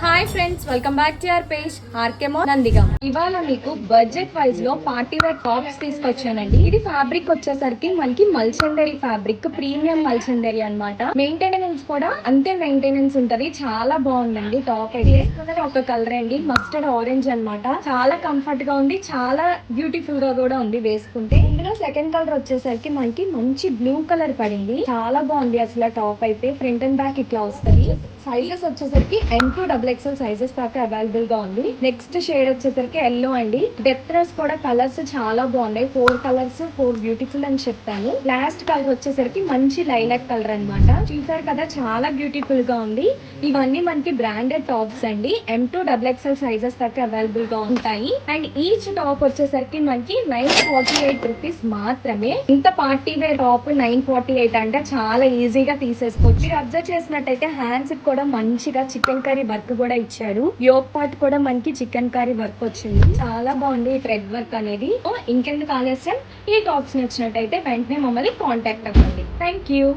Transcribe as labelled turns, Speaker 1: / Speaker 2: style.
Speaker 1: Hi friends, welcome back to our page ఆర్కేమో నందిగా. ఇవాళ మీకు బడ్జెట్ వైజ్ లో పార్టీ వేర్ టాప్స్ తీసుకొచ్చానండి. ఇది ఫ్యాబ్రిక్ వచ్చేసరికి మనకి మల్చందరి ఫ్యాబ్రిక్, ప్రీమియం మల్చందరి అన్నమాట. మెయింటెనెన్స్ కూడా అంతే మెయింటెనెన్స్ ఉంటది. చాలా బాగుందండి టాప్ అయితే. ఒక కలర్ అండి, మస్టర్డ్ ఆరెంజ్ అన్నమాట. చాలా కంఫర్ట్ గా ఉంది, చాలా బ్యూటిఫుల్ గా కూడా ఉంది వేసుకుంటే. ఇందులో సెకండ్ కలర్ వచ్చేసరికి మనకి మంచి బ్లూ కలర్ పడింది. చాలా బాగుంది అసలు టాప్ అయితే. ఫ్రంట్ అండ్ బ్యాక్ ఇట్లా వస్తుంది. సైజెస్ వచ్చేసరికి M2XXL సైజెస్ దాకా అవైలబుల్ గా ఉంది. నెక్స్ట్ షేడ్ వచ్చేసరికి ఎల్లో అండి. డెప్త్నెస్ కూడా కలర్స్ చాలా బాగున్నాయి. 4 కలర్స్ 4 బ్యూటిఫుల్ అని చెప్తాను. లాస్ట్ కలర్ వచ్చేసరికి మంచి లైలాక్ కలర్ అన్నమాట. చూసారు కదా, చాలా బ్యూటిఫుల్ గా ఉంది. ఇవన్నీ మనకి బ్రాండెడ్ టాప్స్ అండి. M2XXL సైజెస్ దాకా అవైలబుల్ గా ఉంటాయి. అండ్ ఈచ్ టాప్ వచ్చేసరికి మనకి 948 రూపీస్ మాత్రమే. ఇంత పార్టీ వేర్ టాప్ 948 అంటే చాలా ఈజీగా తీసేసుకోవచ్చు. మీరు అబ్జర్వ్ చేసినట్టయితే హ్యాండ్స్ కూడా మంచిగా చికెన్ కర్రీ వర్క్ కూడా ఇచ్చాడు. యోక్ పార్ట్ కూడా మనకి చికెన్ కర్రీ వర్క్ వచ్చింది. చాలా బాగుంది ఈ థ్రెడ్ వర్క్ అనేది. ఇంకెందుకు ఆలస్యం, ఈ టాప్స్ నచ్చినట్టయితే వెంటనే మమ్మల్ని కాంటాక్ట్ అవ్వండి. Thank you.